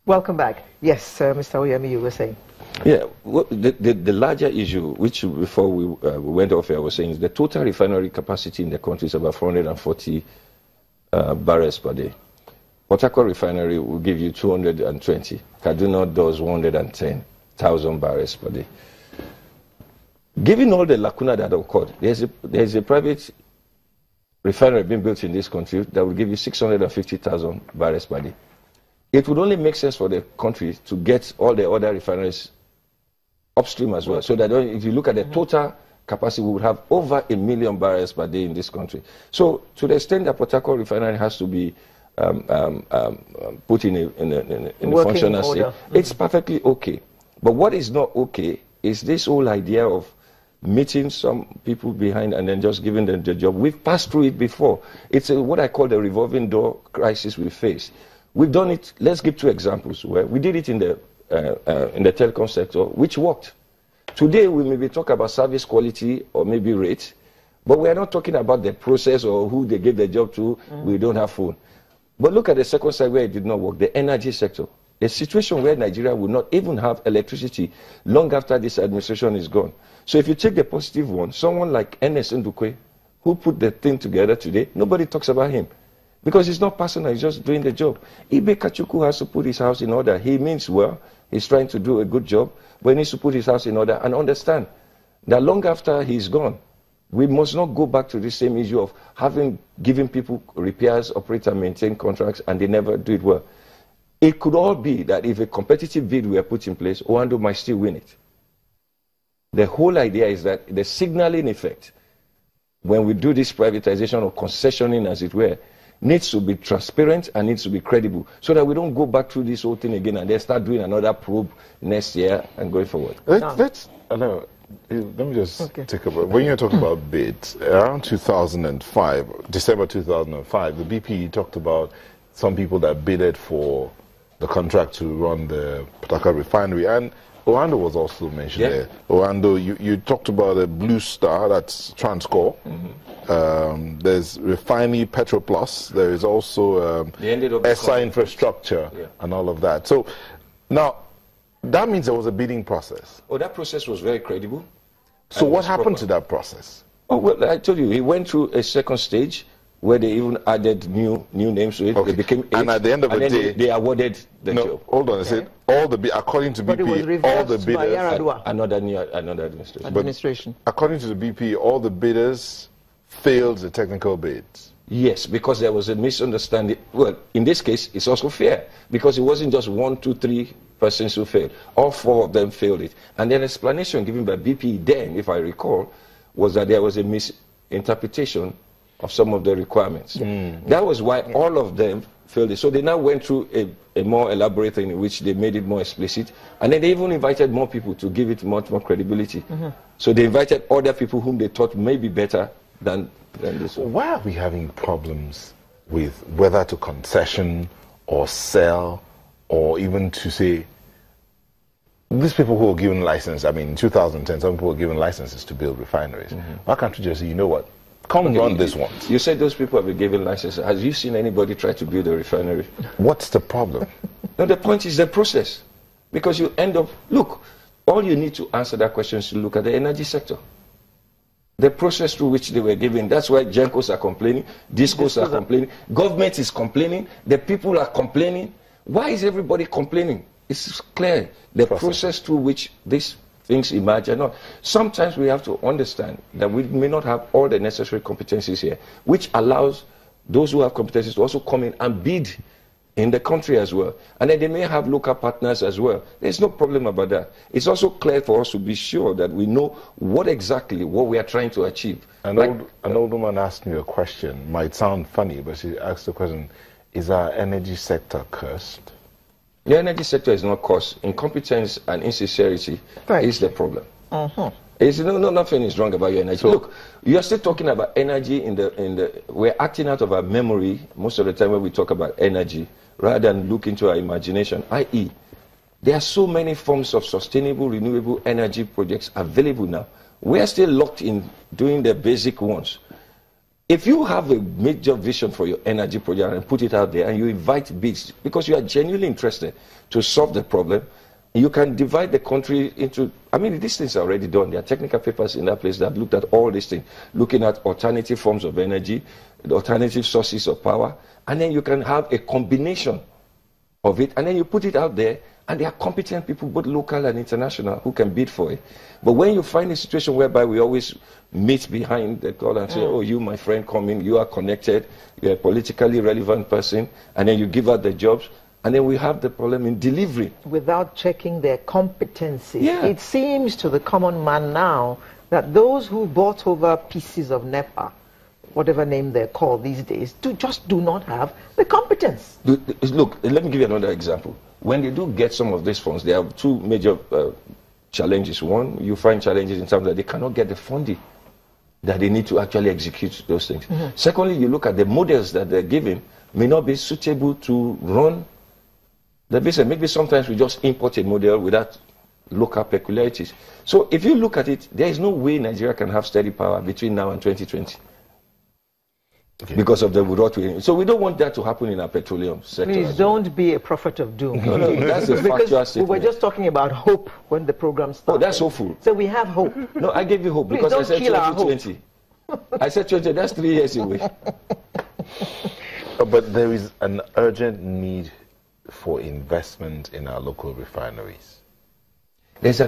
Welcome back. Yes, Mr. Oyemi, you were saying. Yeah, well, the larger issue, which before we went off here, I was saying, is the total refinery capacity in the country is about 440 barrels per day. Harcourt Refinery will give you 220. Kaduna does 110,000 barrels per day. Given all the lacuna that occurred, there's a private refinery being built in this country that will give you 650,000 barrels per day. It would only make sense for the country to get all the other refineries upstream as well, so that if you look at the total capacity, we would have over 1 million barrels per day in this country. So to the extent that Harcourt Refinery has to be put in a functional state, it's perfectly okay. But what is not okay is this whole idea of meeting some people behind and then just giving them the job. We've passed through it before. It's what I call the revolving door crisis we face. We've done it. Let's give 2 examples where we did it in the telecom sector, which worked. Today we may be talking about service quality or maybe rate, but we are not talking about the process or who they gave the job to. We don't have phone. But look at the second side where it did not work, the energy sector. A situation where Nigeria will not even have electricity long after this administration is gone. So if you take the positive one, someone like Ernest Ndukwe, who put the thing together today, nobody talks about him. Because he's not personal, he's just doing the job. Ibe Kachuku has to put his house in order. He means well, he's trying to do a good job, but he needs to put his house in order and understand that long after he's gone, we must not go back to the same issue of giving people repairs, operate and maintain contracts, and they never do it well. It could all be that if a competitive bid were put in place, Oando might still win it. The whole idea is that the signaling effect, when we do this privatization or concessioning, as it were, needs to be transparent and needs to be credible, so that we don't go back through this whole thing again and then start doing another probe next year and going forward. Let me just take a break. When you're talking about bids, around 2005, December 2005, the BP talked about some people that bidded for the contract to run the Harcourt Refinery, and Oando was also mentioned there. Oando, you talked about a Blue Star, that's Transcore. There's Refinery Petroplus. There is also SI Infrastructure and all of that. So now, that means there was a bidding process. Oh, that process was very credible. So what happened to that process? Oh, well, I told you, he went through a second stage where they even added new names to it. They became 8, and at the end of the day, they awarded the job. Hold on, I said according to BP, all the bidders, another administration. But according to the BP, all the bidders failed the technical bids. Yes, because there was a misunderstanding. Well, in this case, it's also fair because it wasn't just 1, 2, 3 persons who failed. All 4 of them failed it. And the explanation given by BP then, if I recall, was that there was a misinterpretation of some of the requirements. That was why all of them failed it. So they now went through a more elaborate thing in which they made it more explicit. And then they even invited more people to give it much more credibility. So they invited other people whom they thought may be better than this one. Why are we having problems with whether to concession or sell, or even to say, these people who are given license, I mean, in 2010, some people were given licenses to build refineries. Why can't we just say, you know what, come and run this one? You said those people have been given licenses. Have you seen anybody try to build a refinery? What's the problem? No, the point is the process. Because you end up, look, all you need to answer that question is to look at the energy sector. The process through which they were given, that's why Gencos are complaining, Discos are complaining, government is complaining, the people are complaining. Why is everybody complaining? It's clear. The process through which these things emerge or not. Sometimes we have to understand that we may not have all the necessary competencies here, which allows those who have competencies to also come in and bid in the country as well. And then they may have local partners as well. There's no problem about that. It's also clear for us to be sure that we know what we are trying to achieve. An old woman asked me a question, might sound funny, but she asked the question, is our energy sector cursed? The energy sector is not cursed. Incompetence and insincerity is the problem. Nothing is wrong about your energy. So, look, you're still talking about energy we're acting out of our memory most of the time when we talk about energy, rather than look into our imagination, i.e., there are so many forms of sustainable, renewable energy projects available now. We are still locked in doing the basic ones. if you have a major vision for your energy project and put it out there and you invite bids because you are genuinely interested to solve the problem, you can divide the country into, I mean, these things are already done. There are technical papers in that place that have looked at all these things, looking at alternative forms of energy, alternative sources of power, and then you can have a combination of it, and then you put it out there, and there are competent people, both local and international, who can bid for it. But when you find a situation whereby we always meet behind the call and say, oh, you, my friend, come in, you are connected, you're a politically relevant person, and then you give out the jobs, and then we have the problem in delivery. Without checking their competency. Yeah. It seems to the common man now that those who bought over pieces of NEPA, whatever name they're called these days, just do not have the competence. Look, let me give you another example. When they do get some of these funds, there are two major challenges. One, you find challenges in terms that they cannot get the funding that they need to actually execute those things. Secondly, you look at the models that they're giving may not be suitable to run the business. Maybe sometimes we just import a model without local peculiarities. So if you look at it, there is no way Nigeria can have steady power between now and 2020. Okay. Because of the rot. So we don't want that to happen in our petroleum sector. Please don't be a prophet of doom. No, that's a factual statement. We were just talking about hope when the program started. Oh, that's hopeful. So we have hope. No, I gave you hope because I said 2020. I said 2020, that's 3 years away. But there is an urgent need for investment in our local refineries. There's an